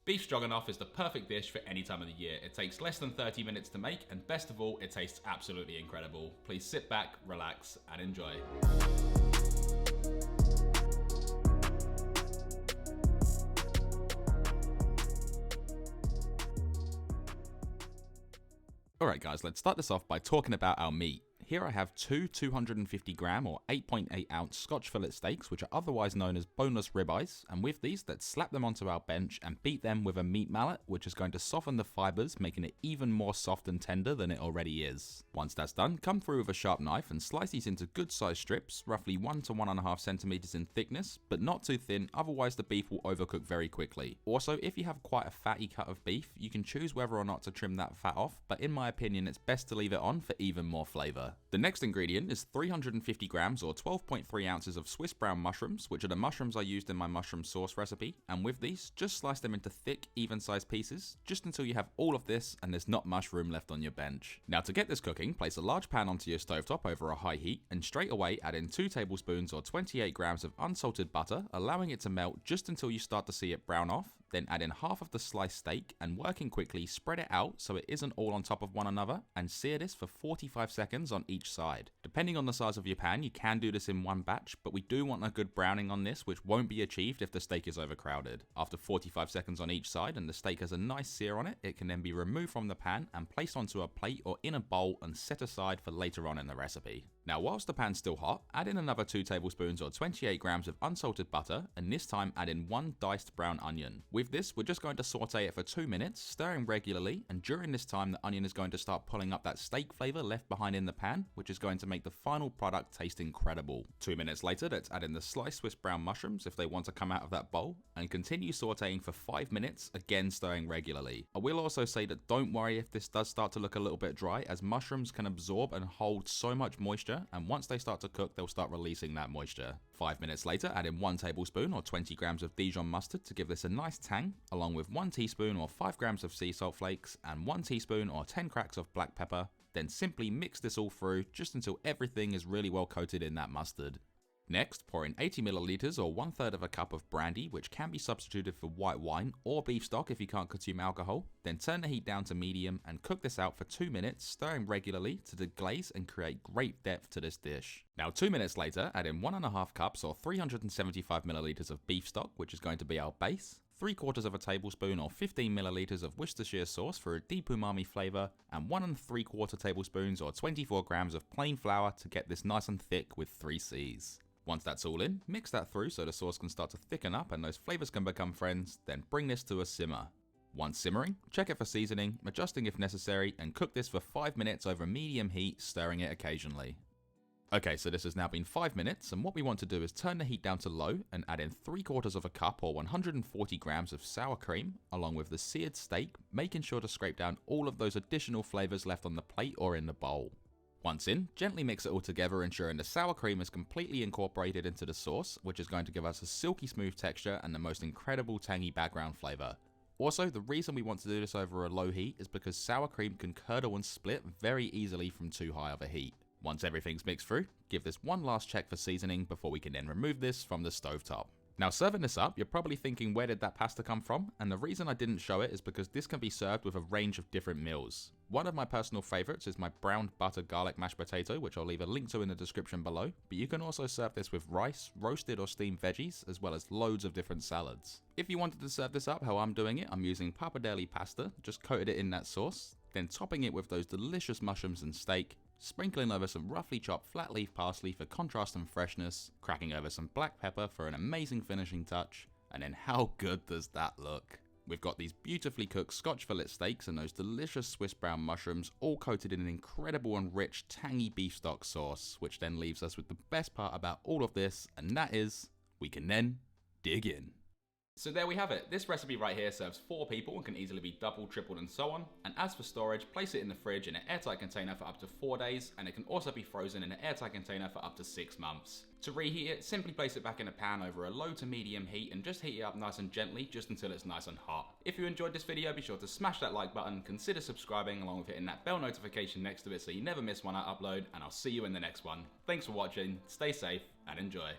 Beef stroganoff is the perfect dish for any time of the year. It takes less than 30 minutes to make, and best of all, it tastes absolutely incredible. Please sit back, relax, and enjoy. Alright guys, let's start this off by talking about our meat. Here I have two 250 gram or 8.8 ounce Scotch fillet steaks, which are otherwise known as boneless ribeyes, and with these, let's slap them onto our bench and beat them with a meat mallet, which is going to soften the fibers, making it even more soft and tender than it already is. Once that's done, come through with a sharp knife and slice these into good sized strips, roughly 1 to 1.5 centimeters in thickness, but not too thin, otherwise the beef will overcook very quickly. Also, if you have quite a fatty cut of beef, you can choose whether or not to trim that fat off, but in my opinion, it's best to leave it on for even more flavour. The next ingredient is 350 grams or 12.3 ounces of Swiss brown mushrooms, which are the mushrooms I used in my mushroom sauce recipe, and with these, just slice them into thick, even sized pieces, just until you have all of this and there's not much room left on your bench. Now to get this cooking, place a large pan onto your stovetop over a high heat, and straight away add in 2 tablespoons or 28 grams of unsalted butter, allowing it to melt just until you start to see it brown off. Then add in half of the sliced steak and working quickly spread it out so it isn't all on top of one another, and sear this for 45 seconds on each side. Depending on the size of your pan, you can do this in one batch, but we do want a good browning on this, which won't be achieved if the steak is overcrowded. After 45 seconds on each side and the steak has a nice sear on it, it can then be removed from the pan and placed onto a plate or in a bowl and set aside for later on in the recipe. Now whilst the pan's still hot, add in another 2 tablespoons or 28 grams of unsalted butter, and this time add in 1 diced brown onion. With this, we're just going to saute it for 2 minutes, stirring regularly, and during this time the onion is going to start pulling up that steak flavour left behind in the pan, which is going to make the final product taste incredible. 2 minutes later, let's add in the sliced Swiss brown mushrooms if they want to come out of that bowl, and continue sauteing for 5 minutes, again stirring regularly. I will also say that don't worry if this does start to look a little bit dry, as mushrooms can absorb and hold so much moisture, and once they start to cook, they'll start releasing that moisture. 5 minutes later, add in 1 tablespoon or 20 grams of Dijon mustard to give this a nice tang, along with 1 teaspoon or 5 grams of sea salt flakes and 1 teaspoon or 10 cracks of black pepper. Then simply mix this all through just until everything is really well coated in that mustard. Next, pour in 80 milliliters or 1/3 of a cup of brandy, which can be substituted for white wine or beef stock if you can't consume alcohol. Then turn the heat down to medium and cook this out for 2 minutes, stirring regularly to deglaze and create great depth to this dish. Now 2 minutes later, add in 1.5 cups or 375 milliliters of beef stock, which is going to be our base, 3/4 of a tablespoon or 15 milliliters of Worcestershire sauce for a deep umami flavour, and 1 3/4 tablespoons or 24 grams of plain flour to get this nice and thick with 3 C's. Once that's all in, mix that through so the sauce can start to thicken up and those flavours can become friends, then bring this to a simmer. Once simmering, check it for seasoning, adjusting if necessary, and cook this for 5 minutes over medium heat, stirring it occasionally. Okay, so this has now been 5 minutes, and what we want to do is turn the heat down to low and add in 3/4 of a cup or 140 grams of sour cream, along with the seared steak, making sure to scrape down all of those additional flavours left on the plate or in the bowl. Once in, gently mix it all together, ensuring the sour cream is completely incorporated into the sauce, which is going to give us a silky smooth texture and the most incredible tangy background flavour. Also, the reason we want to do this over a low heat is because sour cream can curdle and split very easily from too high of a heat. Once everything's mixed through, give this one last check for seasoning before we can then remove this from the stovetop. Now serving this up, you're probably thinking where did that pasta come from, and the reason I didn't show it is because this can be served with a range of different meals. One of my personal favourites is my brown butter garlic mashed potato, which I'll leave a link to in the description below, but you can also serve this with rice, roasted or steamed veggies, as well as loads of different salads. If you wanted to serve this up how I'm doing it, I'm using pappardelle pasta, just coated it in that sauce, then topping it with those delicious mushrooms and steak, sprinkling over some roughly chopped flat leaf parsley for contrast and freshness, cracking over some black pepper for an amazing finishing touch, and then how good does that look? We've got these beautifully cooked Scotch fillet steaks and those delicious Swiss brown mushrooms all coated in an incredible and rich tangy beef stock sauce, which then leaves us with the best part about all of this, and that is, we can then dig in. So there we have it. This recipe right here serves 4 people and can easily be doubled, tripled and so on. And as for storage, place it in the fridge in an airtight container for up to 4 days, and it can also be frozen in an airtight container for up to 6 months. To reheat it, simply place it back in a pan over a low to medium heat and just heat it up nice and gently just until it's nice and hot. If you enjoyed this video, be sure to smash that like button, consider subscribing along with hitting that bell notification next to it so you never miss one I upload, and I'll see you in the next one. Thanks for watching, stay safe and enjoy.